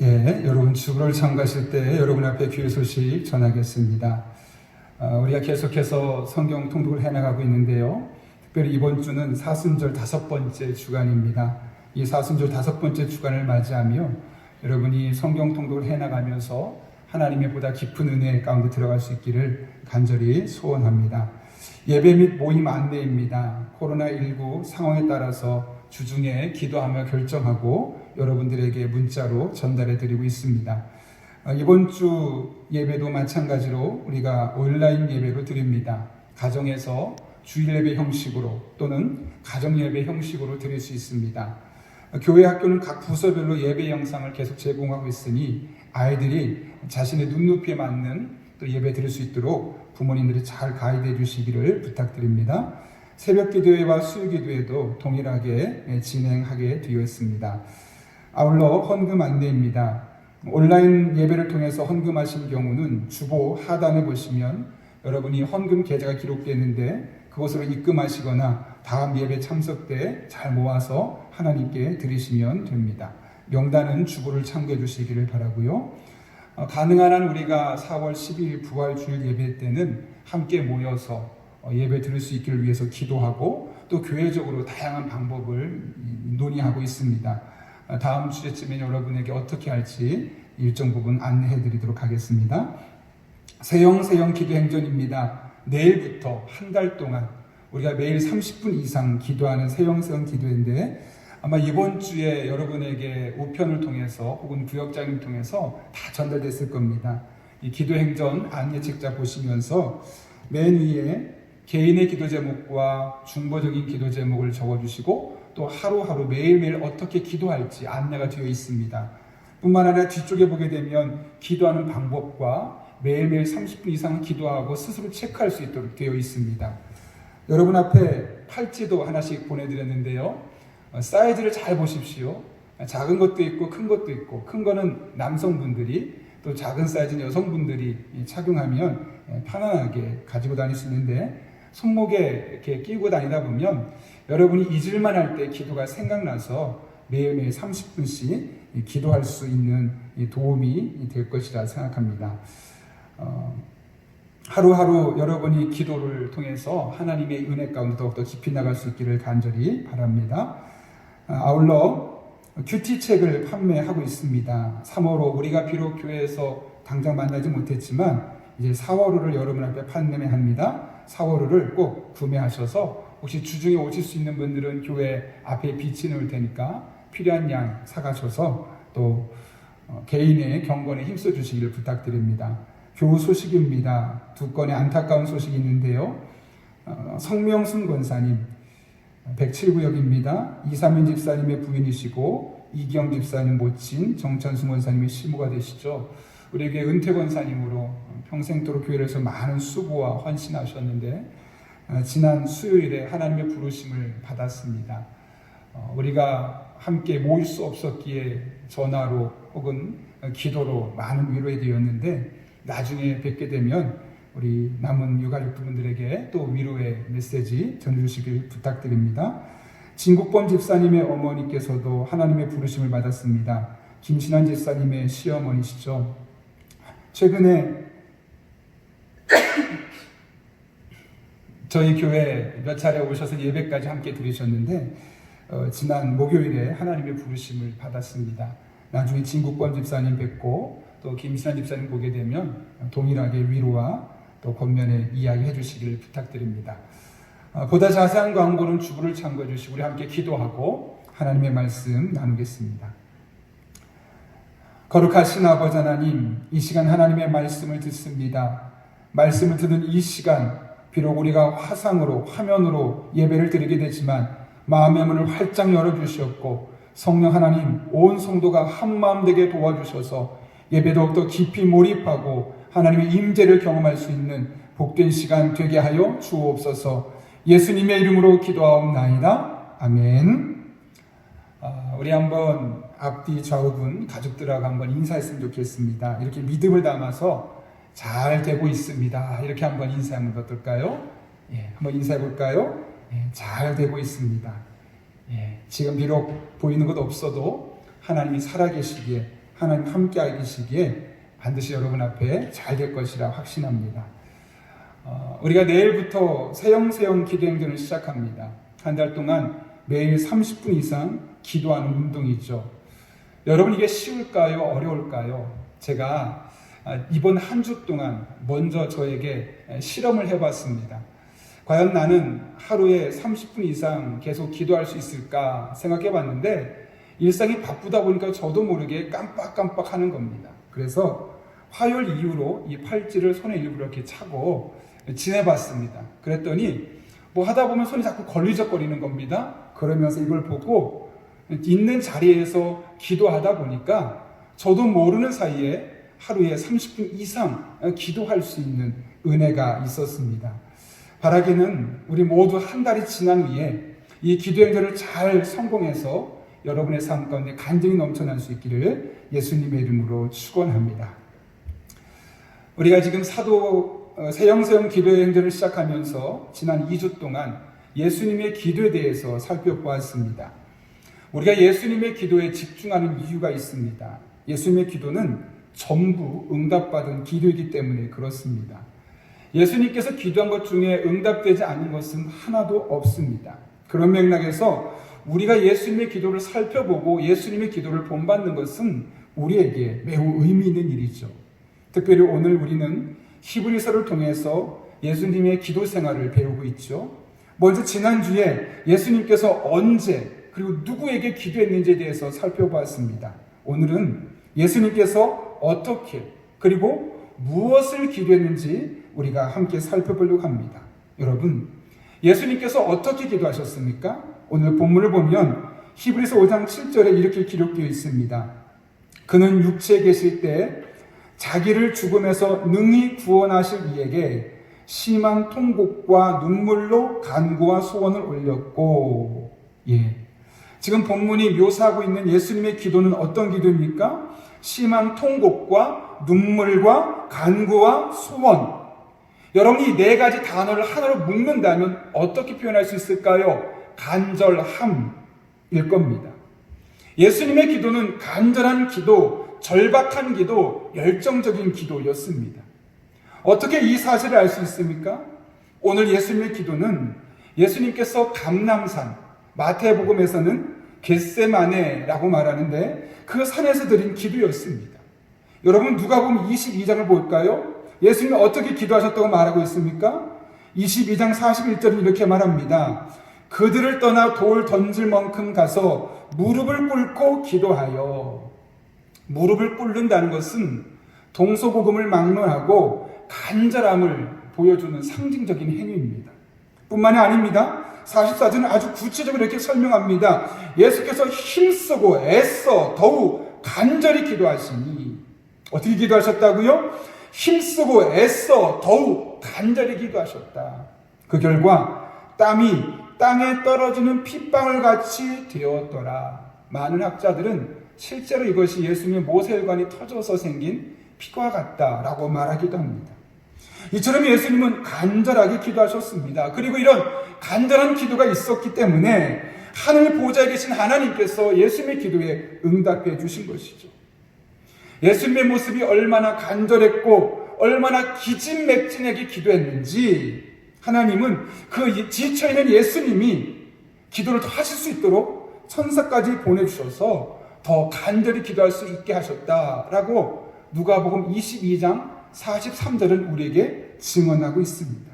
예, 여러분 주보를 참가하실 때 여러분 앞에 귀의 소식 전하겠습니다. 우리가 계속해서 성경 통독을 해나가고 있는데요. 특별히 이번 주는 사순절 5번째 주간입니다. 이 사순절 5번째 주간을 맞이하며 여러분이 성경 통독을 해나가면서 하나님의 보다 깊은 은혜 가운데 들어갈 수 있기를 간절히 소원합니다. 예배 및 모임 안내입니다. 코로나19 상황에 따라서 주중에 기도하며 결정하고 여러분들에게 문자로 전달해 드리고 있습니다. 이번 주 예배도 마찬가지로 우리가 온라인 예배로 드립니다. 가정에서 주일 예배 형식으로 또는 가정 예배 형식으로 드릴 수 있습니다. 교회 학교는 각 부서별로 예배 영상을 계속 제공하고 있으니 아이들이 자신의 눈높이에 맞는 또 예배 드릴 수 있도록 부모님들이 잘 가이드해 주시기를 부탁드립니다. 새벽 기도회와 수요 기도회도 동일하게 진행하게 되어 있습니다. 아울러 헌금 안내입니다. 온라인 예배를 통해서 헌금하신 경우는 주보 하단에 보시면 여러분이 헌금 계좌가 기록되어 있는데 그곳으로 입금하시거나 다음 예배 참석 때 잘 모아서 하나님께 드리시면 됩니다. 명단은 주보를 참고해 주시기를 바라고요. 가능한 한 우리가 4월 12일 부활주일 예배 때는 함께 모여서 예배 드릴 수 있기를 위해서 기도하고 또 교회적으로 다양한 방법을 논의하고 있습니다. 다음 주제쯤에 여러분에게 어떻게 할지 일정 부분 안내해 드리도록 하겠습니다. 세영 기도 행전입니다. 내일부터 한 달 동안 우리가 매일 30분 이상 기도하는 세영 기도회인데 아마 이번 주에 여러분에게 우편을 통해서 혹은 구역장을 통해서 다 전달됐을 겁니다. 이 기도 행전 안내 책자 보시면서 맨 위에 개인의 기도 제목과 중보적인 기도 제목을 적어주시고 또 하루하루 매일매일 어떻게 기도할지 안내가 되어 있습니다. 뿐만 아니라 뒤쪽에 보게 되면 기도하는 방법과 매일매일 30분 이상 기도하고 스스로 체크할 수 있도록 되어 있습니다. 여러분 앞에 팔찌도 하나씩 보내드렸는데요. 사이즈를 잘 보십시오. 작은 것도 있고 큰 것도 있고 큰 거는 남성분들이 또 작은 사이즈는 여성분들이 착용하면 편안하게 가지고 다닐 수 있는데 손목에 이렇게 끼고 다니다 보면 여러분이 잊을만 할 때 기도가 생각나서 매일매일 30분씩 기도할 수 있는 도움이 될 것이라 생각합니다. 하루하루 여러분이 기도를 통해서 하나님의 은혜 가운데 더욱더 깊이 나갈 수 있기를 간절히 바랍니다. 아울러 큐티책을 판매하고 있습니다. 3월호 우리가 비록 교회에서 당장 만나지 못했지만 이제 4월호를 여러분 앞에 판매합니다. 4월호를 꼭 구매하셔서 혹시 주중에 오실 수 있는 분들은 교회 앞에 비치놓을 테니까 필요한 양 사가셔서 또 개인의 경건에 힘써 주시기를 부탁드립니다. 교우 소식입니다. 2건의 안타까운 소식이 있는데요. 성명순 권사님 107구역입니다. 이사민 집사님의 부인이시고 이기영 집사님 모친 정찬순 권사님의 시모가 되시죠. 우리에게 은퇴 권사님으로 평생도록 교회에서 많은 수고와 헌신하셨는데 지난 수요일에 하나님의 부르심을 받았습니다. 우리가 함께 모일 수 없었기에 전화로 혹은 기도로 많은 위로해 드렸는데 나중에 뵙게 되면 우리 남은 유가족 분들에게 또 위로의 메시지 전해주시길 부탁드립니다. 진국범 집사님의 어머니께서도 하나님의 부르심을 받았습니다. 김신환 집사님의 시어머니시죠. 최근에 저희 교회 몇 차례 오셔서 예배까지 함께 드리셨는데 지난 목요일에 하나님의 부르심을 받았습니다. 나중에 진국범 집사님 뵙고 또 김신환 집사님 보게 되면 동일하게 위로와 또 권면의 이야기 해주시기를 부탁드립니다. 보다 자세한 광고는 주보를 참고해 주시고 우리 함께 기도하고 하나님의 말씀 나누겠습니다. 거룩하신 아버지 하나님, 이 시간 하나님의 말씀을 듣습니다. 말씀을 듣는 이 시간 비록 우리가 화상으로 화면으로 예배를 드리게 되지만 마음의 문을 활짝 열어주셨고 성령 하나님 온 성도가 한마음 되게 도와주셔서 예배 더욱더 깊이 몰입하고 하나님의 임재를 경험할 수 있는 복된 시간 되게 하여 주옵소서. 예수님의 이름으로 기도하옵나이다. 아멘. 우리 한번 앞뒤 좌우분 가족들하고 한번 인사했으면 좋겠습니다. 이렇게 믿음을 담아서 잘 되고 있습니다. 이렇게 한번 인사하면 어떨까요? 한번 인사해 볼까요? 잘 되고 있습니다. 지금 비록 보이는 것 없어도 하나님이 살아계시기에 하나님 함께 계시기에 반드시 여러분 앞에 잘 될 것이라 확신합니다. 우리가 내일부터 세영세영 기도행전을 시작합니다. 한 달 동안 매일 30분 이상 기도하는 운동이죠. 여러분 이게 쉬울까요? 어려울까요? 제가 이번 한 주 동안 먼저 저에게 실험을 해봤습니다. 과연 나는 하루에 30분 이상 계속 기도할 수 있을까 생각해봤는데 일상이 바쁘다 보니까 저도 모르게 깜빡깜빡 하는 겁니다. 그래서 화요일 이후로 이 팔찌를 손에 일부러 이렇게 차고 지내봤습니다. 그랬더니 뭐 하다 보면 손이 자꾸 걸리적거리는 겁니다. 그러면서 이걸 보고 있는 자리에서 기도하다 보니까 저도 모르는 사이에 하루에 30분 이상 기도할 수 있는 은혜가 있었습니다. 바라기는 우리 모두 한 달이 지난 후에 이 기도행전을 잘 성공해서 여러분의 삶 가운데 간증이 넘쳐날 수 있기를 예수님의 이름으로 축원합니다. 우리가 지금 사도 세영세영 기도행전을 시작하면서 지난 2주 동안 예수님의 기도에 대해서 살펴보았습니다. 우리가 예수님의 기도에 집중하는 이유가 있습니다. 예수님의 기도는 전부 응답받은 기도이기 때문에 그렇습니다. 예수님께서 기도한 것 중에 응답되지 않은 것은 하나도 없습니다. 그런 맥락에서 우리가 예수님의 기도를 살펴보고 예수님의 기도를 본받는 것은 우리에게 매우 의미 있는 일이죠. 특별히 오늘 우리는 히브리서를 통해서 예수님의 기도 생활을 배우고 있죠. 먼저 지난주에 예수님께서 언제 그리고 누구에게 기도했는지에 대해서 살펴보았습니다. 오늘은 예수님께서 어떻게 그리고 무엇을 기도했는지 우리가 함께 살펴보려고 합니다. 여러분, 예수님께서 어떻게 기도하셨습니까? 오늘 본문을 보면 히브리서 5장 7절에 이렇게 기록되어 있습니다. 그는 육체에 계실 때 자기를 죽음에서 능히 구원하실 이에게 심한 통곡과 눈물로 간구와 소원을 올렸고, 지금 본문이 묘사하고 있는 예수님의 기도는 어떤 기도입니까? 심한 통곡과 눈물과 간구와 소원. 여러분이 이 네 가지 단어를 하나로 묶는다면 어떻게 표현할 수 있을까요? 간절함일 겁니다. 예수님의 기도는 간절한 기도, 절박한 기도, 열정적인 기도였습니다. 어떻게 이 사실을 알 수 있습니까? 오늘 예수님의 기도는 예수님께서 감람산, 마태복음에서는 겟세마네라고 말하는데 그 산에서 드린 기도였습니다. 여러분 누가복음 22장을 볼까요? 예수님이 어떻게 기도하셨다고 말하고 있습니까? 22장 41절은 이렇게 말합니다. 그들을 떠나 돌 던질 만큼 가서 무릎을 꿇고 기도하여. 무릎을 꿇는다는 것은 동서고금을 막론하고 간절함을 보여주는 상징적인 행위입니다. 뿐만이 아닙니다. 44절은 아주 구체적으로 이렇게 설명합니다. 예수께서 힘쓰고 애써 더욱 간절히 기도하시니. 어떻게 기도하셨다고요? 힘쓰고 애써 더욱 간절히 기도하셨다. 그 결과 땀이 땅에 떨어지는 핏방울 같이 되었더라. 많은 학자들은 실제로 이것이 예수님의 모세혈관이 터져서 생긴 피가 같다라고 말하기도 합니다. 이처럼 예수님은 간절하게 기도하셨습니다. 그리고 이런 간절한 기도가 있었기 때문에 하늘 보좌에 계신 하나님께서 예수님의 기도에 응답해 주신 것이죠. 예수님의 모습이 얼마나 간절했고 얼마나 기진맥진하게 기도했는지 하나님은 그 지쳐있는 예수님이 기도를 더 하실 수 있도록 천사까지 보내주셔서 더 간절히 기도할 수 있게 하셨다라고 누가복음 22장 43절은 우리에게 증언하고 있습니다.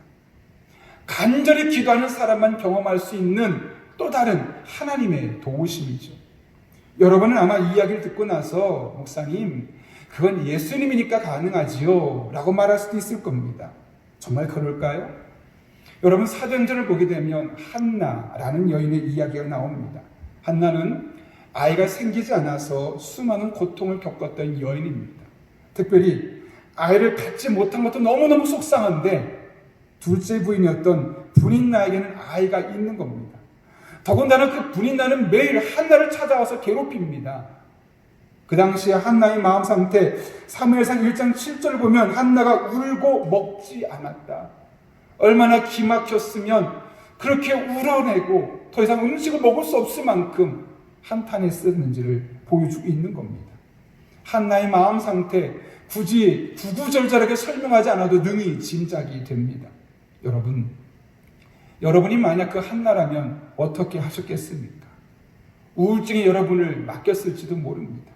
간절히 기도하는 사람만 경험할 수 있는 또 다른 하나님의 도우심이죠. 여러분은 아마 이 이야기를 듣고 나서 목사님 그건 예수님이니까 가능하지요 라고 말할 수도 있을 겁니다. 정말 그럴까요? 여러분 사도행전을 보게 되면 한나라는 여인의 이야기가 나옵니다. 한나는 아이가 생기지 않아서 수많은 고통을 겪었던 여인입니다. 특별히 아이를 갖지 못한 것도 너무너무 속상한데 둘째 부인이었던 분인나에게는 아이가 있는 겁니다. 더군다나 그 분인나는 매일 한나를 찾아와서 괴롭힙니다. 그 당시에 한나의 마음 상태 사무엘상 1장 7절 보면 한나가 울고 먹지 않았다. 얼마나 기막혔으면 그렇게 울어내고 더 이상 음식을 먹을 수 없을 만큼 한탄했었는지를 보여주고 있는 겁니다. 한나의 마음 상태 굳이 구구절절하게 설명하지 않아도 능히 짐작이 됩니다. 여러분이 만약 그 한나라면 어떻게 하셨겠습니까? 우울증이 여러분을 맡겼을지도 모릅니다.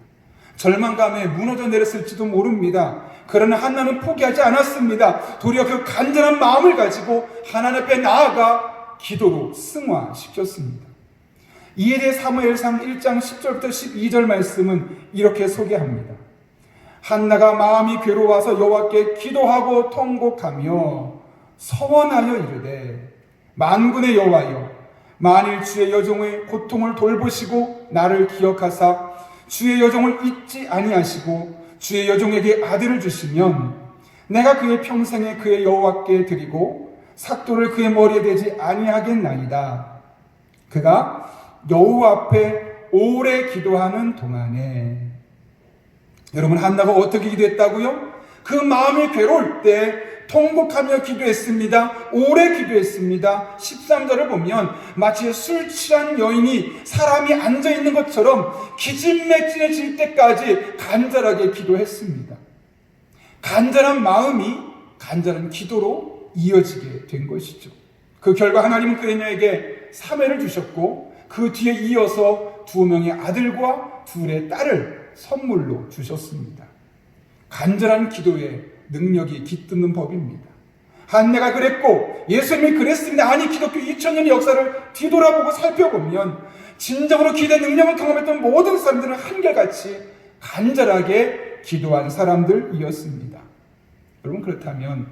절망감에 무너져 내렸을지도 모릅니다. 그러나 한나는 포기하지 않았습니다. 도리어 그 간절한 마음을 가지고 하나님 앞에 나아가 기도로 승화시켰습니다. 이에 대해 사무엘상 1장 10절부터 12절 말씀은 이렇게 소개합니다. 한나가 마음이 괴로워서 여호와께 기도하고 통곡하며 서원하여 이르되 만군의 여호와여 만일 주의 여종의 고통을 돌보시고 나를 기억하사 주의 여종을 잊지 아니하시고 주의 여종에게 아들을 주시면 내가 그의 평생에 그의 여호와께 드리고 삭도를 그의 머리에 대지 아니하겠나이다. 그가 여호와 앞에 오래 기도하는 동안에 여러분 한나가 어떻게 기도했다고요? 그 마음이 괴로울 때 통곡하며 기도했습니다. 오래 기도했습니다. 13절을 보면 마치 술 취한 여인이 사람이 앉아있는 것처럼 기진맥진해질 때까지 간절하게 기도했습니다. 간절한 마음이 간절한 기도로 이어지게 된 것이죠. 그 결과 하나님은 그녀에게 사매를 주셨고 그 뒤에 이어서 2명의 아들과 2의 딸을 선물로 주셨습니다. 간절한 기도에 능력이 깃드는 법입니다. 한나가 그랬고 예수님이 그랬습니다. 아니 기독교 2000년의 역사를 뒤돌아보고 살펴보면 진정으로 기도의 능력을 경험했던 모든 사람들은 한결같이 간절하게 기도한 사람들이었습니다. 여러분 그렇다면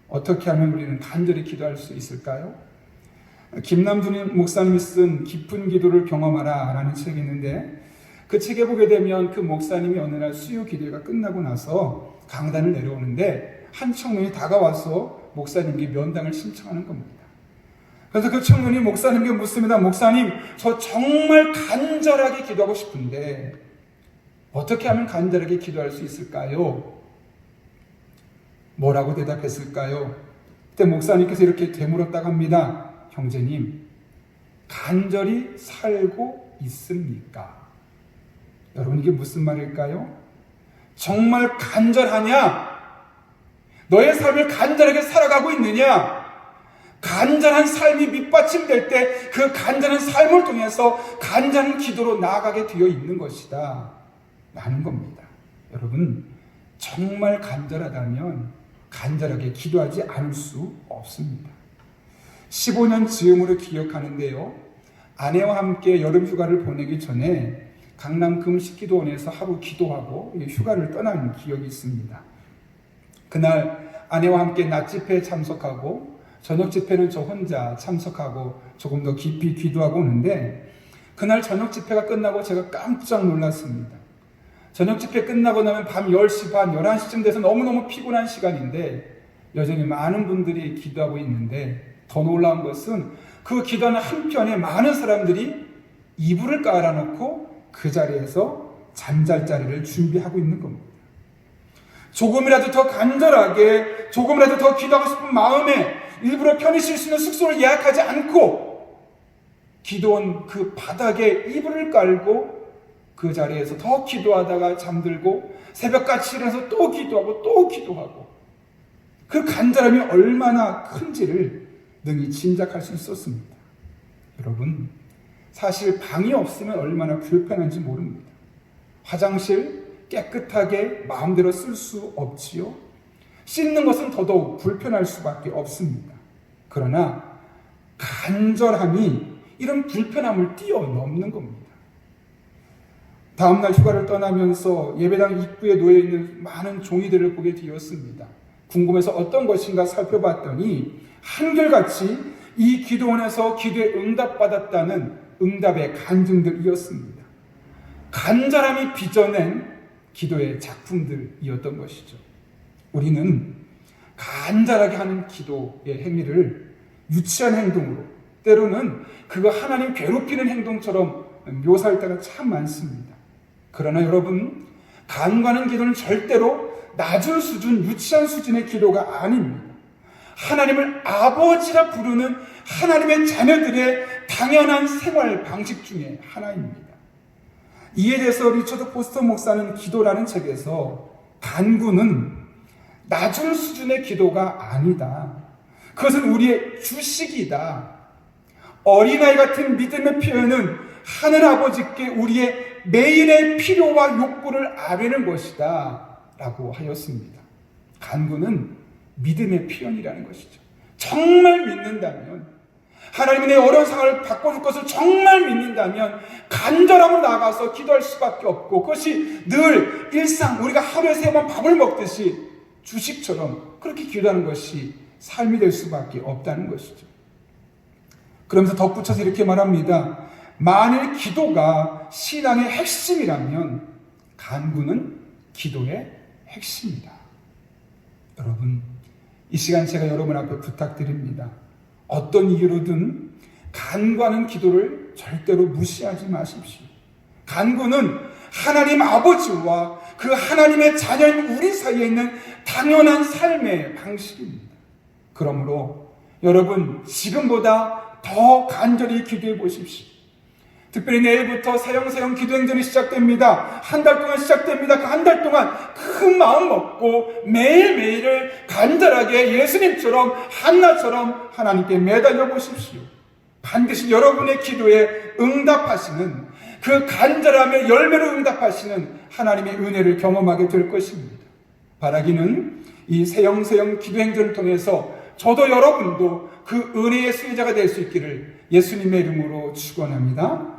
어떻게 하면 우리는 간절히 기도할 수 있을까요? 김남준 목사님이 쓴 깊은 기도를 경험하라 라는 책이 있는데 그 책에 보게 되면 그 목사님이 어느 날 수요 기도회가 끝나고 나서 강단을 내려오는데 한 청년이 다가와서 목사님께 면담을 신청하는 겁니다. 그래서 그 청년이 목사님께 묻습니다. 목사님, 저 정말 간절하게 기도하고 싶은데 어떻게 하면 간절하게 기도할 수 있을까요? 뭐라고 대답했을까요? 그때 목사님께서 이렇게 되물었다고 합니다. 형제님, 간절히 살고 있습니까? 여러분 이게 무슨 말일까요? 정말 간절하냐? 너의 삶을 간절하게 살아가고 있느냐? 간절한 삶이 밑받침될 때 그 간절한 삶을 통해서 간절한 기도로 나아가게 되어 있는 것이다 라는 겁니다. 여러분 정말 간절하다면 간절하게 기도하지 않을 수 없습니다. 15년 즈음으로 기억하는데요. 아내와 함께 여름 휴가를 보내기 전에 강남 금식기도원에서 하루 기도하고 휴가를 떠난 기억이 있습니다. 그날 아내와 함께 낮 집회에 참석하고 저녁 집회는 저 혼자 참석하고 조금 더 깊이 기도하고 오는데 그날 저녁 집회가 끝나고 제가 깜짝 놀랐습니다. 저녁 집회 끝나고 나면 밤 10시 반, 11시쯤 돼서 너무너무 피곤한 시간인데 여전히 많은 분들이 기도하고 있는데 더 놀라운 것은 그 기도하는 한편에 많은 사람들이 이불을 깔아놓고 그 자리에서 잠잘 자리를 준비하고 있는 겁니다. 조금이라도 더 간절하게 조금이라도 더 기도하고 싶은 마음에 일부러 편히 쉴 수 있는 숙소를 예약하지 않고 기도원 그 바닥에 이불을 깔고 그 자리에서 더 기도하다가 잠들고 새벽같이 일어나서 또 기도하고 또 기도하고 그 간절함이 얼마나 큰지를 능히 짐작할 수 있었습니다. 여러분 사실 방이 없으면 얼마나 불편한지 모릅니다. 화장실 깨끗하게 마음대로 쓸 수 없지요. 씻는 것은 더더욱 불편할 수밖에 없습니다. 그러나 간절함이 이런 불편함을 뛰어넘는 겁니다. 다음날 휴가를 떠나면서 예배당 입구에 놓여있는 많은 종이들을 보게 되었습니다. 궁금해서 어떤 것인가 살펴봤더니 한결같이 이 기도원에서 기도에 응답받았다는 응답의 간증들이었습니다. 간절함이 빚어낸 기도의 작품들이었던 것이죠. 우리는 간절하게 하는 기도의 행위를 유치한 행동으로 때로는 그거 하나님 괴롭히는 행동처럼 묘사할 때가 참 많습니다. 그러나 여러분 간구하는 기도는 절대로 낮은 수준, 유치한 수준의 기도가 아닙니다. 하나님을 아버지라 부르는 하나님의 자녀들의 당연한 생활 방식 중에 하나입니다. 이에 대해서 리처드 포스터 목사는 기도라는 책에서 간구는 낮은 수준의 기도가 아니다. 그것은 우리의 주식이다. 어린아이 같은 믿음의 표현은 하늘 아버지께 우리의 매일의 필요와 욕구를 아뢰는 것이다 라고 하였습니다. 간구는 믿음의 표현이라는 것이죠. 정말 믿는다면, 하나님이 내 어려운 상황을 바꿔줄 것을 정말 믿는다면 간절함으로 나아가서 기도할 수밖에 없고, 그것이 늘 일상, 우리가 하루에 3번 밥을 먹듯이 주식처럼 그렇게 기도하는 것이 삶이 될 수밖에 없다는 것이죠. 그러면서 덧붙여서 이렇게 말합니다. 만일 기도가 신앙의 핵심이라면 간구는 기도의 핵심이다. 여러분, 이 시간 제가 여러분 앞에 부탁드립니다. 어떤 이유로든 간구하는 기도를 절대로 무시하지 마십시오. 간구는 하나님 아버지와 그 하나님의 자녀인 우리 사이에 있는 당연한 삶의 방식입니다. 그러므로 여러분, 지금보다 더 간절히 기도해 보십시오. 특별히 내일부터 사형사형 기도행전이 시작됩니다. 한 달 동안 시작됩니다. 그 한 달 동안 큰 마음 먹고 매일매일을 간절하게 예수님처럼 한나처럼 하나님께 매달려 보십시오. 반드시 여러분의 기도에 응답하시는, 그 간절함의 열매로 응답하시는 하나님의 은혜를 경험하게 될 것입니다. 바라기는 이 세영세영 기도행전을 통해서 저도 여러분도 그 은혜의 수혜자가 될 수 있기를 예수님의 이름으로 축원합니다.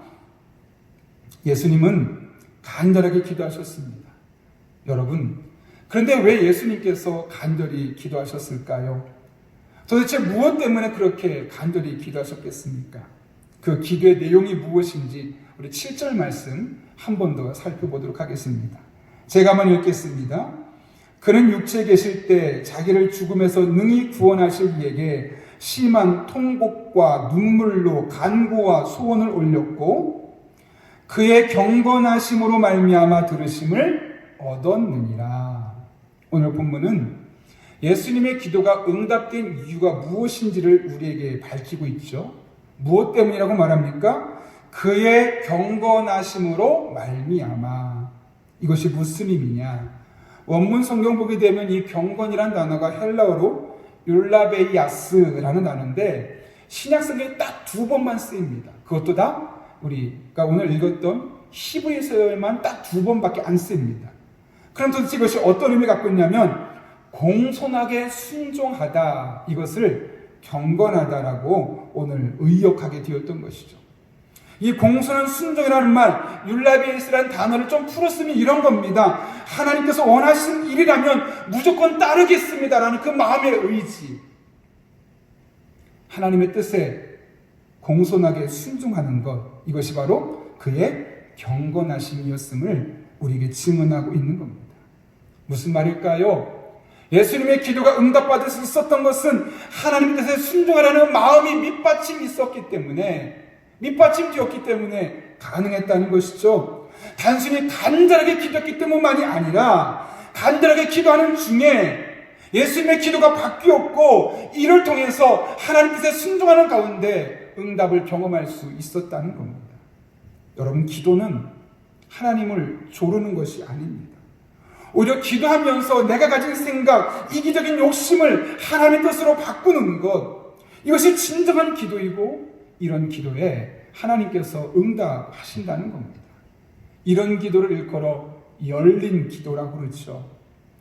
예수님은 간절하게 기도하셨습니다. 여러분, 그런데 왜 예수님께서 간절히 기도하셨을까요? 도대체 무엇 때문에 그렇게 간절히 기도하셨겠습니까? 그 기도의 내용이 무엇인지 우리 7절 말씀 한 번 더 살펴보도록 하겠습니다. 제가 한번 읽겠습니다. 그는 육체에 계실 때 자기를 죽음에서 능히 구원하실 이에게 심한 통곡과 눈물로 간구와 소원을 올렸고 그의 경건하심으로 말미암아 들으심을 얻었느니라. 오늘 본문은 예수님의 기도가 응답된 이유가 무엇인지를 우리에게 밝히고 있죠. 무엇 때문이라고 말합니까? 그의 경건하심으로 말미암아. 이것이 무슨 의미냐? 원문 성경 보게 되면 이 경건이란 단어가 헬라어로 율라베이아스라는 단어인데 신약 성경에 딱 2번만 쓰입니다. 그것도 다 우리가 오늘 읽었던 히브리서에만 딱 2번밖에 안 쓰입니다. 그럼 도대체 이것이 어떤 의미를 갖고 있냐면 공손하게 순종하다, 이것을 경건하다라고 오늘 의역하게 되었던 것이죠. 이 공손한 순종이라는 말, 율라베이스라는 단어를 좀 풀었으면 이런 겁니다. 하나님께서 원하시는 일이라면 무조건 따르겠습니다라는 그 마음의 의지. 하나님의 뜻에 공손하게 순종하는 것, 이것이 바로 그의 경건하심이었음을 우리에게 증언하고 있는 겁니다. 무슨 말일까요? 예수님의 기도가 응답받을 수 있었던 것은 하나님 뜻에 순종하라는 마음이 밑받침이 있었기 때문에, 밑받침되었기 때문에 가능했다는 것이죠. 단순히 간절하게 기도했기 때문만이 아니라 간절하게 기도하는 중에 예수님의 기도가 바뀌었고 이를 통해서 하나님 뜻에 순종하는 가운데 응답을 경험할 수 있었다는 겁니다. 여러분, 기도는 하나님을 조르는 것이 아닙니다. 오히려 기도하면서 내가 가진 생각, 이기적인 욕심을 하나님의 뜻으로 바꾸는 것, 이것이 진정한 기도이고 이런 기도에 하나님께서 응답하신다는 겁니다. 이런 기도를 일컬어 열린 기도라고 그러죠.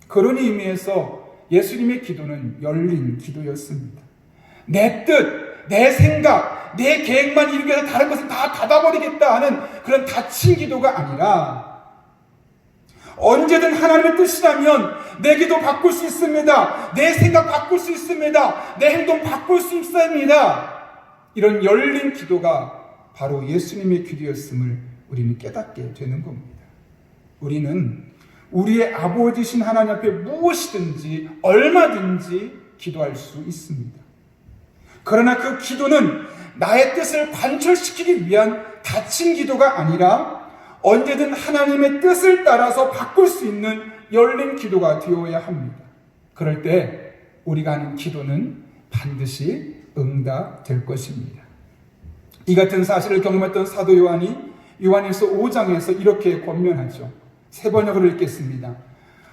그런 의미에서 예수님의 기도는 열린 기도였습니다. 내 뜻, 내 생각, 내 계획만 이루기 위해서 다른 것을 다 닫아버리겠다 하는 그런 닫힌 기도가 아니라 언제든 하나님의 뜻이라면 내 기도 바꿀 수 있습니다. 내 생각 바꿀 수 있습니다. 내 행동 바꿀 수 있습니다. 이런 열린 기도가 바로 예수님의 기도였음을 우리는 깨닫게 되는 겁니다. 우리는 우리의 아버지신 하나님 앞에 무엇이든지 얼마든지 기도할 수 있습니다. 그러나 그 기도는 나의 뜻을 관철시키기 위한 닫힌 기도가 아니라 언제든 하나님의 뜻을 따라서 바꿀 수 있는 열린 기도가 되어야 합니다. 그럴 때 우리가 하는 기도는 반드시 응답될 것입니다. 이 같은 사실을 경험했던 사도 요한이 요한일서 5장에서 이렇게 권면하죠. 세 번역으로 읽겠습니다.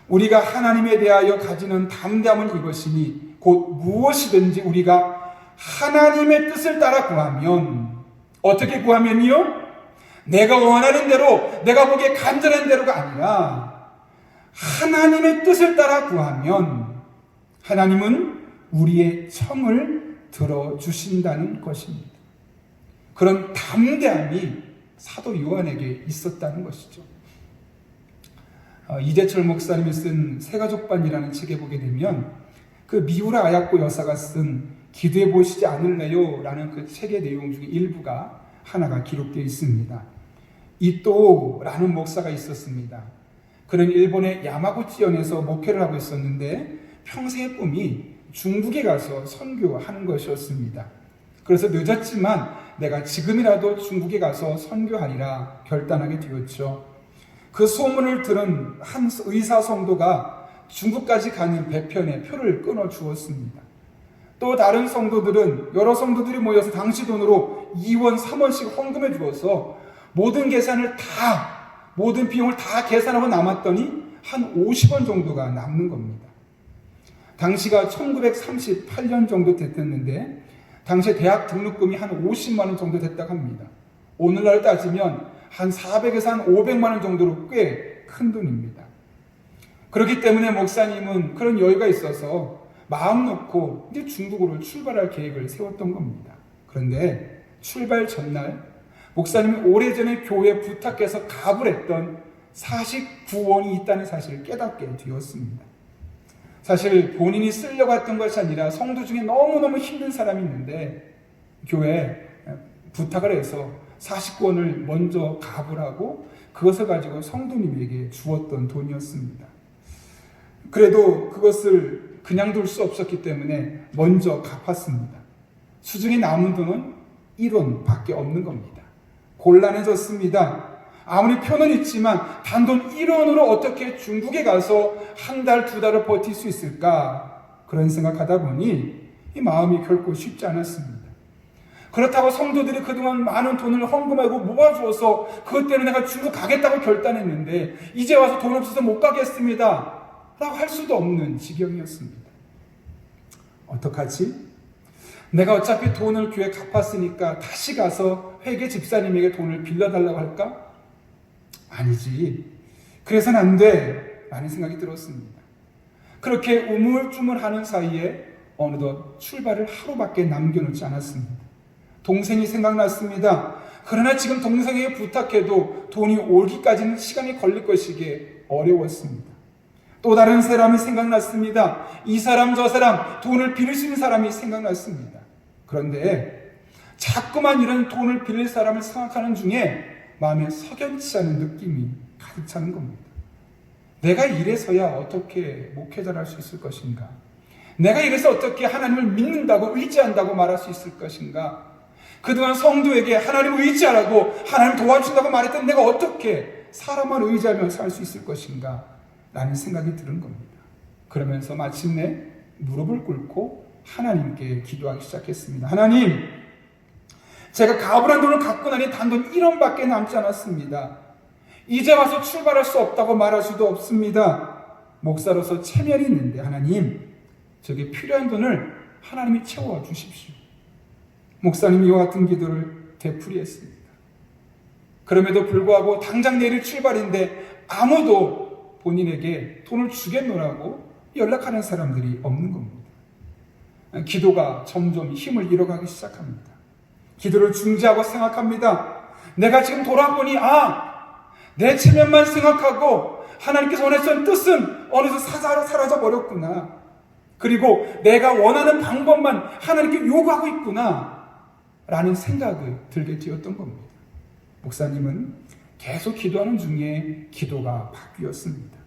우리가 하나님에 대하여 가지는 담대함은 이것이니 곧 무엇이든지 우리가 하나님의 뜻을 따라 구하면, 어떻게 구하면요? 내가 원하는 대로, 내가 보기에 간절한 대로가 아니라 하나님의 뜻을 따라 구하면 하나님은 우리의 청을 들어주신다는 것입니다. 그런 담대함이 사도 요한에게 있었다는 것이죠. 이재철 목사님이 쓴 새가족반이라는 책에 보게 되면 그 미우라 아야코 여사가 쓴 기도해 보시지 않을래요? 라는 그 책의 내용 중에 일부가 하나가 기록되어 있습니다. 이또라는 목사가 있었습니다. 그는 일본의 야마구치현에서 목회를 하고 있었는데 평생의 꿈이 중국에 가서 선교하는 것이었습니다. 그래서 늦었지만 내가 지금이라도 중국에 가서 선교하리라 결단하게 되었죠. 그 소문을 들은 한 의사 성도가 중국까지 가는 배편에 표를 끊어 주었습니다. 또 다른 성도들은, 여러 성도들이 모여서 당시 돈으로 2원, 3원씩 헌금해 주어서 모든 비용을 다 계산하고 남았더니 한 50원 정도가 남는 겁니다. 당시가 1938년 정도 됐는데 당시에 대학 등록금이 한 50만 원 정도 됐다고 합니다. 오늘날 따지면 한 400에서 한 500만 원 정도로 꽤 큰 돈입니다. 그렇기 때문에 목사님은 그런 여유가 있어서 마음 놓고 이제 중국으로 출발할 계획을 세웠던 겁니다. 그런데 출발 전날 목사님이 오래전에 교회에 부탁해서 가불했던 49원이 있다는 사실을 깨닫게 되었습니다. 사실 본인이 쓰려고 했던 것이 아니라 성도 중에 너무너무 힘든 사람이 있는데 교회에 부탁을 해서 49원을 먼저 가불하고 그것을 가지고 성도님에게 주었던 돈이었습니다. 그래도 그것을 그냥 둘 수 없었기 때문에 먼저 갚았습니다. 수중에 남은 돈은 1원밖에 없는 겁니다. 곤란해졌습니다. 아무리 표는 있지만 단돈 1원으로 어떻게 중국에 가서 한 달, 두 달을 버틸 수 있을까? 그런 생각하다 보니 이 마음이 결코 쉽지 않았습니다. 그렇다고 성도들이 그동안 많은 돈을 헌금하고 모아주어서 그것 때문에 내가 중국 가겠다고 결단했는데 이제 와서 돈 없어서 못 가겠습니다 라고 할 수도 없는 지경이었습니다. 어떡하지? 내가 어차피 돈을 교회 갚았으니까 다시 가서 회계 집사님에게 돈을 빌려달라고 할까? 아니지. 그래서는 안 돼 라는 생각이 들었습니다. 그렇게 우물쭈물하는 사이에 어느덧 출발을 하루밖에 남겨놓지 않았습니다. 동생이 생각났습니다. 그러나 지금 동생에게 부탁해도 돈이 오기까지는 시간이 걸릴 것이기에 어려웠습니다. 또 다른 사람이 생각났습니다. 이 사람 저 사람 돈을 빌릴 수 있는 사람이 생각났습니다. 그런데 자꾸만 이런 돈을 빌릴 사람을 생각하는 중에 마음에 석연치 않은 느낌이 가득 차는 겁니다. 내가 이래서야 어떻게 목회자를 할 수 있을 것인가? 내가 이래서 어떻게 하나님을 믿는다고 의지한다고 말할 수 있을 것인가? 그동안 성도에게 하나님을 의지하라고 하나님 도와준다고 말했던 내가 어떻게 사람만 의지하며 살 수 있을 것인가? 라는 생각이 드는 겁니다. 그러면서 마침내 무릎을 꿇고 하나님께 기도하기 시작했습니다. 하나님, 제가 가불한 돈을 갖고 나니 단돈 1원밖에 남지 않았습니다. 이제 와서 출발할 수 없다고 말할 수도 없습니다. 목사로서 체면이 있는데 하나님, 저게 필요한 돈을 하나님이 채워주십시오. 목사님이 이와 같은 기도를 되풀이했습니다. 그럼에도 불구하고 당장 내일 출발인데 아무도 본인에게 돈을 주겠노라고 연락하는 사람들이 없는 겁니다. 기도가 점점 힘을 잃어가기 시작합니다. 기도를 중지하고 생각합니다. 내가 지금 돌아보니 내 체면만 생각하고 하나님께서 원하셨던 뜻은 어느새 사라져 버렸구나. 그리고 내가 원하는 방법만 하나님께 요구하고 있구나 라는 생각을 들게 되었던 겁니다. 목사님은 계속 기도하는 중에 기도가 바뀌었습니다.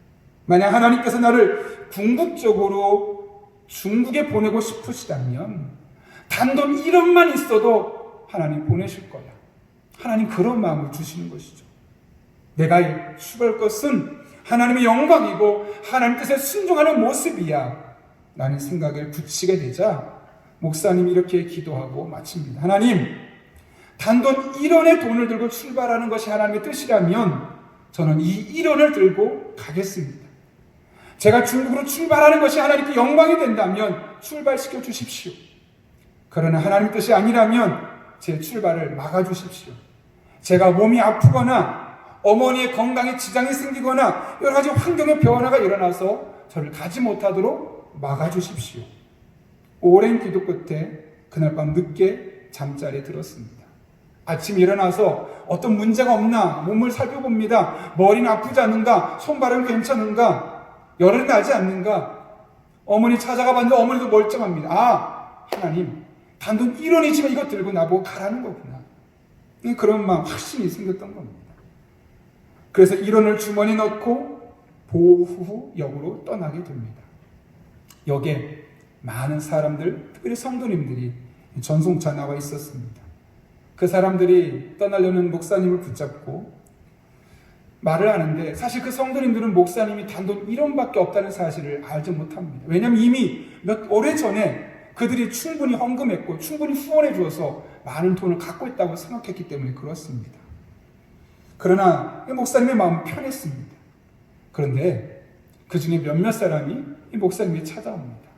만약 하나님께서 나를 궁극적으로 중국에 보내고 싶으시다면 단돈 1원만 있어도 하나님 보내실 거야. 하나님 그런 마음을 주시는 것이죠. 내가 추구할 것은 하나님의 영광이고 하나님 뜻에 순종하는 모습이야 라는 생각을 굳히게 되자 목사님이 이렇게 기도하고 마칩니다. 하나님, 단돈 1원의 돈을 들고 출발하는 것이 하나님의 뜻이라면 저는 이 1원을 들고 가겠습니다. 제가 중국으로 출발하는 것이 하나님께 영광이 된다면 출발시켜 주십시오. 그러나 하나님의 뜻이 아니라면 제 출발을 막아주십시오. 제가 몸이 아프거나 어머니의 건강에 지장이 생기거나 여러 가지 환경의 변화가 일어나서 저를 가지 못하도록 막아주십시오. 오랜 기도 끝에 그날 밤 늦게 잠자리에 들었습니다. 아침 일어나서 어떤 문제가 없나 몸을 살펴봅니다. 머리는 아프지 않는가? 손발은 괜찮은가? 열은 나지 않는가? 어머니 찾아가 봤는데 어머니도 멀쩡합니다. 하나님, 단돈 1원이지만 이거 들고 나보고 가라는 거구나. 그런 마음 확신이 생겼던 겁니다. 그래서 1원을 주머니에 넣고 보후역으로 떠나게 됩니다. 역에 많은 사람들, 특별히 성도님들이 전송차 나와 있었습니다. 그 사람들이 떠나려는 목사님을 붙잡고 말을 하는데 사실 그 성도님들은 목사님이 단돈 1원밖에 없다는 사실을 알지 못합니다. 왜냐하면 이미 몇 오래전에 그들이 충분히 헌금했고 충분히 후원해 주어서 많은 돈을 갖고 있다고 생각했기 때문에 그렇습니다. 그러나 목사님의 마음은 편했습니다. 그런데 그 중에 몇몇 사람이 이 목사님이 찾아옵니다.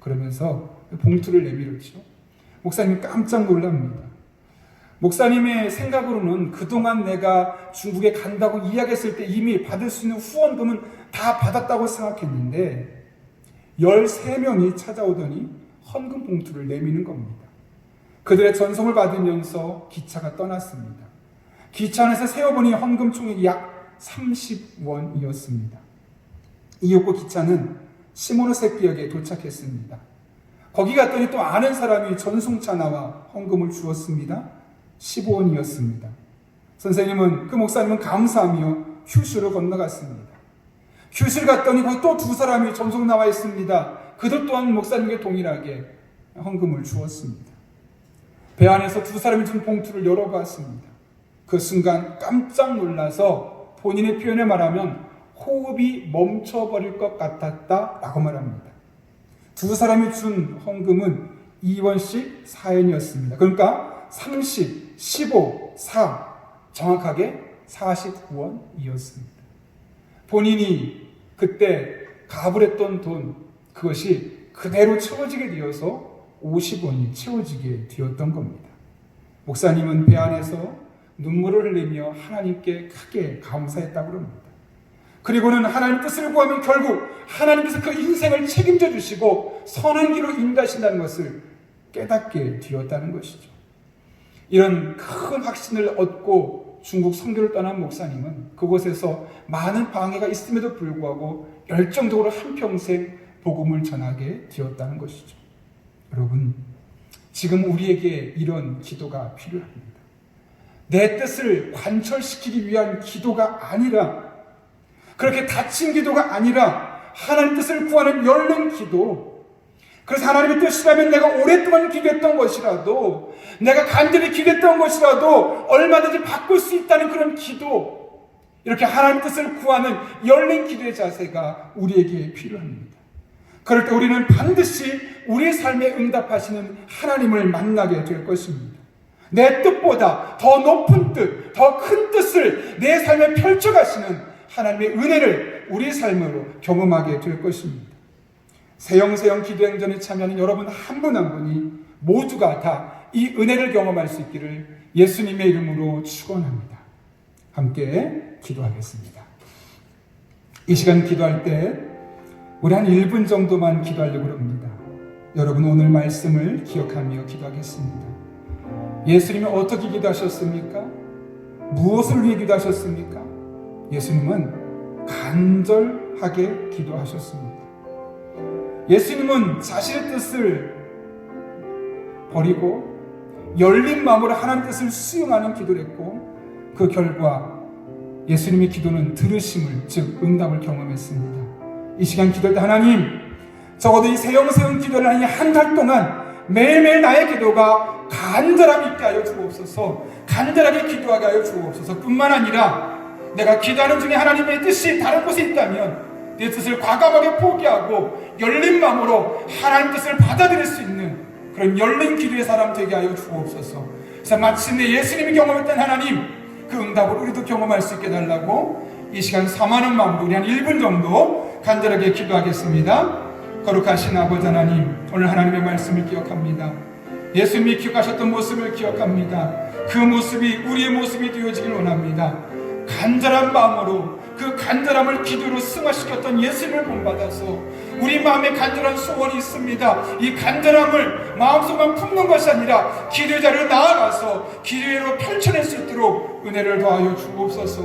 그러면서 봉투를 내밀었죠. 목사님이 깜짝 놀랍니다. 목사님의 생각으로는 그동안 내가 중국에 간다고 이야기했을 때 이미 받을 수 있는 후원금은 다 받았다고 생각했는데 13명이 찾아오더니 헌금 봉투를 내미는 겁니다. 그들의 전송을 받으면서 기차가 떠났습니다. 기차 안에서 세어보니 헌금 총액이 약 30원이었습니다. 이윽고 기차는 시모노세키역에 도착했습니다. 거기 갔더니 또 아는 사람이 전송차 나와 헌금을 주었습니다. 15원이었습니다. 선생님은 그 목사님은 감사하며 휴슈로 건너갔습니다. 휴슈를 갔더니 거기 또 두 사람이 전송 나와 있습니다. 그들 또한 목사님께 동일하게 헌금을 주었습니다. 배 안에서 두 사람이 준 봉투를 열어봤습니다. 그 순간 깜짝 놀라서 본인의 표현에 말하면 호흡이 멈춰버릴 것 같았다 라고 말합니다. 두 사람이 준 헌금은 2원씩 4원이었습니다. 그러니까 30, 15, 4 정확하게 49원이었습니다. 본인이 그때 가불했던 돈 그것이 그대로 채워지게 되어서 50원이 채워지게 되었던 겁니다. 목사님은 배 안에서 눈물을 흘리며 하나님께 크게 감사했다고 합니다. 그리고는 하나님 뜻을 구하면 결국 하나님께서 그 인생을 책임져 주시고 선한 길로 인도하신다는 것을 깨닫게 되었다는 것이죠. 이런 큰 확신을 얻고 중국 선교를 떠난 목사님은 그곳에서 많은 방해가 있음에도 불구하고 열정적으로 한평생 복음을 전하게 되었다는 것이죠. 여러분, 지금 우리에게 이런 기도가 필요합니다. 내 뜻을 관철시키기 위한 기도가 아니라, 그렇게 닫힌 기도가 아니라 하나님 뜻을 구하는 열린 기도. 그래서 하나님의 뜻이라면 내가 오랫동안 기도했던 것이라도, 내가 간절히 기도했던 것이라도 얼마든지 바꿀 수 있다는 그런 기도, 이렇게 하나님 뜻을 구하는 열린 기도의 자세가 우리에게 필요합니다. 그럴 때 우리는 반드시 우리의 삶에 응답하시는 하나님을 만나게 될 것입니다. 내 뜻보다 더 높은 뜻, 더 큰 뜻을 내 삶에 펼쳐가시는 하나님의 은혜를 우리의 삶으로 경험하게 될 것입니다. 세영세영 기도행전에 참여하는 여러분 한 분 한 분이 모두가 다 이 은혜를 경험할 수 있기를 예수님의 이름으로 축원합니다. 함께 기도하겠습니다. 이 시간 기도할 때 우리 한 1분 정도만 기도하려고 합니다. 여러분 오늘 말씀을 기억하며 기도하겠습니다. 예수님은 어떻게 기도하셨습니까? 무엇을 위해 기도하셨습니까? 예수님은 간절하게 기도하셨습니다. 예수님은 자신의 뜻을 버리고 열린 마음으로 하나님의 뜻을 수용하는 기도를 했고, 그 결과 예수님의 기도는 들으심을, 즉 응답을 경험했습니다. 이 시간 기도할 때 하나님, 적어도 이 세영세영 기도를 하는 한 달 동안 매일매일 나의 기도가 간절함 있게 하여 주옵소서. 간절하게 기도하게 하여 주옵소서. 뿐만 아니라 내가 기도하는 중에 하나님의 뜻이 다른 곳에 있다면 내 뜻을 과감하게 포기하고 열린 마음으로 하나님 뜻을 받아들일 수 있는 그런 열린 기도의 사람 되게 하여 주옵소서. 그래서 마침내 예수님이 경험했던 하나님, 그 응답을 우리도 경험할 수 있게 해달라고 이 시간 사모하는 마음으로 우리 한 1분 정도 간절하게 기도하겠습니다. 거룩하신 아버지 하나님, 오늘 하나님의 말씀을 기억합니다. 예수님이 기억하셨던 모습을 기억합니다. 그 모습이 우리의 모습이 되어지길 원합니다. 간절한 마음으로 그 간절함을 기도로 승화시켰던 예수님을 본받아서 우리 마음에 간절한 소원이 있습니다. 이 간절함을 마음속만 품는 것이 아니라 기도의 자리로 나아가서 기도로 펼쳐낼 수 있도록 은혜를 더하여 주옵소서.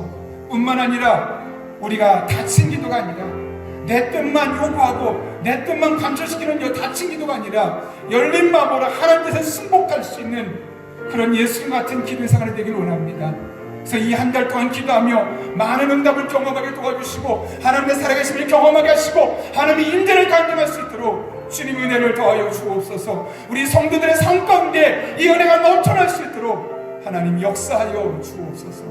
뿐만 아니라 우리가 다친 기도가 아니라 내 뜻만 요구하고 내 뜻만 관철시키는 이 다친 기도가 아니라 열린 마음으로 하나님 뜻에 승복할 수 있는 그런 예수님 같은 기도의 생활이 되길 원합니다. 그래서 이 한 달 동안 기도하며 많은 응답을 경험하게 도와주시고 하나님의 살아계심을 경험하게 하시고 하나님의 인자를 간증할 수 있도록 주님의 은혜를 더하여 주옵소서. 우리 성도들의 삶 가운데 이 은혜가 넘쳐날 수 있도록 하나님 역사하여 주옵소서.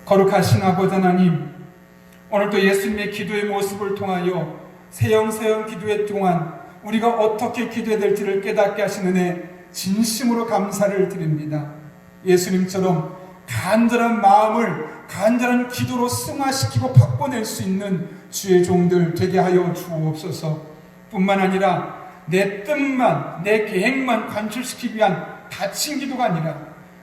거룩하신 아버지 하나님, 오늘도 예수님의 기도의 모습을 통하여 세영세영 기도의 동안 우리가 어떻게 기도해야 될지를 깨닫게 하신 은혜 진심으로 감사를 드립니다. 예수님처럼 간절한 마음을 간절한 기도로 승화시키고 바꿔낼 수 있는 주의 종들 되게 하여 주옵소서. 뿐만 아니라 내 뜻만 내 계획만 관철시키기 위한 닫힌 기도가 아니라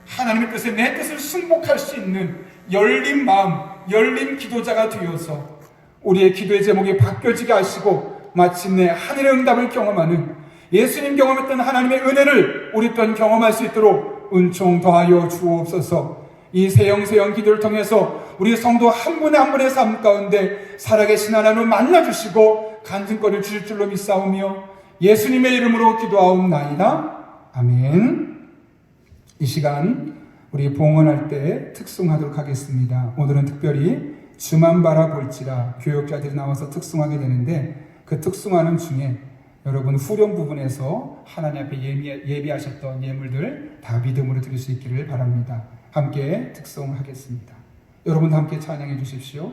하나님의 뜻에 내 뜻을 순복할 수 있는 열린 마음, 열린 기도자가 되어서 우리의 기도의 제목이 바뀌어지게 하시고 마침내 하늘의 응답을 경험하는 예수님 경험했던 하나님의 은혜를 우리 또한 경험할 수 있도록 은총 더하여 주옵소서. 이 세영세영 기도를 통해서 우리 성도 한 분의 한 분의 삶 가운데 살아계신 하나님을 만나주시고 간증거리를 주실 줄로 믿사오며 예수님의 이름으로 기도하옵나이다. 아멘. 이 시간 우리 봉헌할 때 특송하도록 하겠습니다. 오늘은 특별히 주만 바라볼지라 교역자들이 나와서 특송하게 되는데 그 특송하는 중에 여러분 후렴 부분에서 하나님 앞에 예비하셨던 예물들 다 믿음으로 드릴 수 있기를 바랍니다. 함께 특송하겠습니다. 여러분 함께 찬양해 주십시오.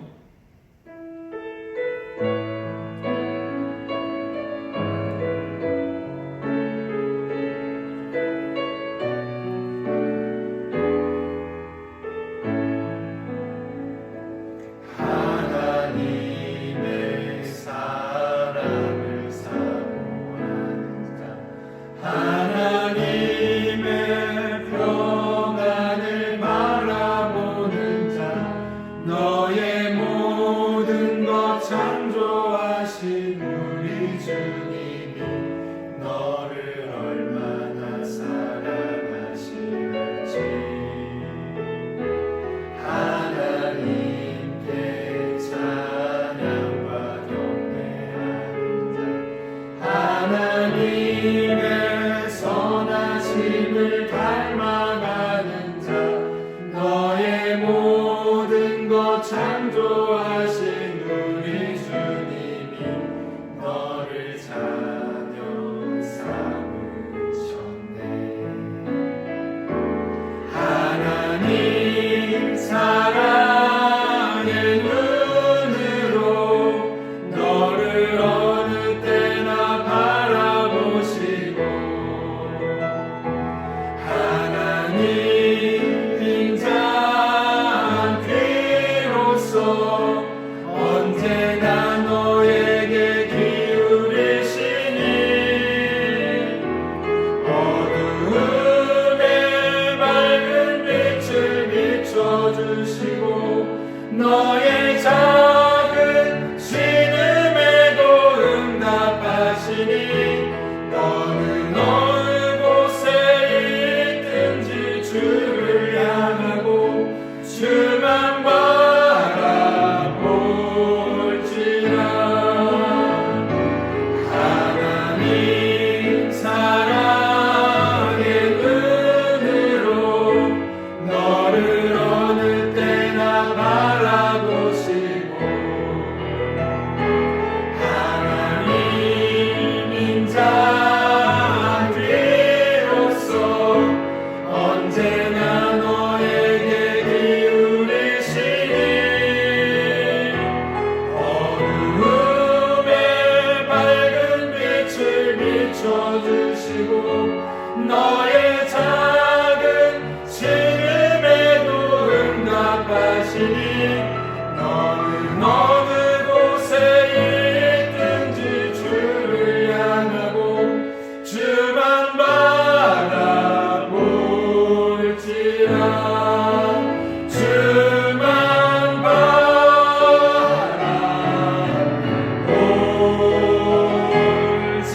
너를 어느 때나 바라보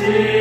시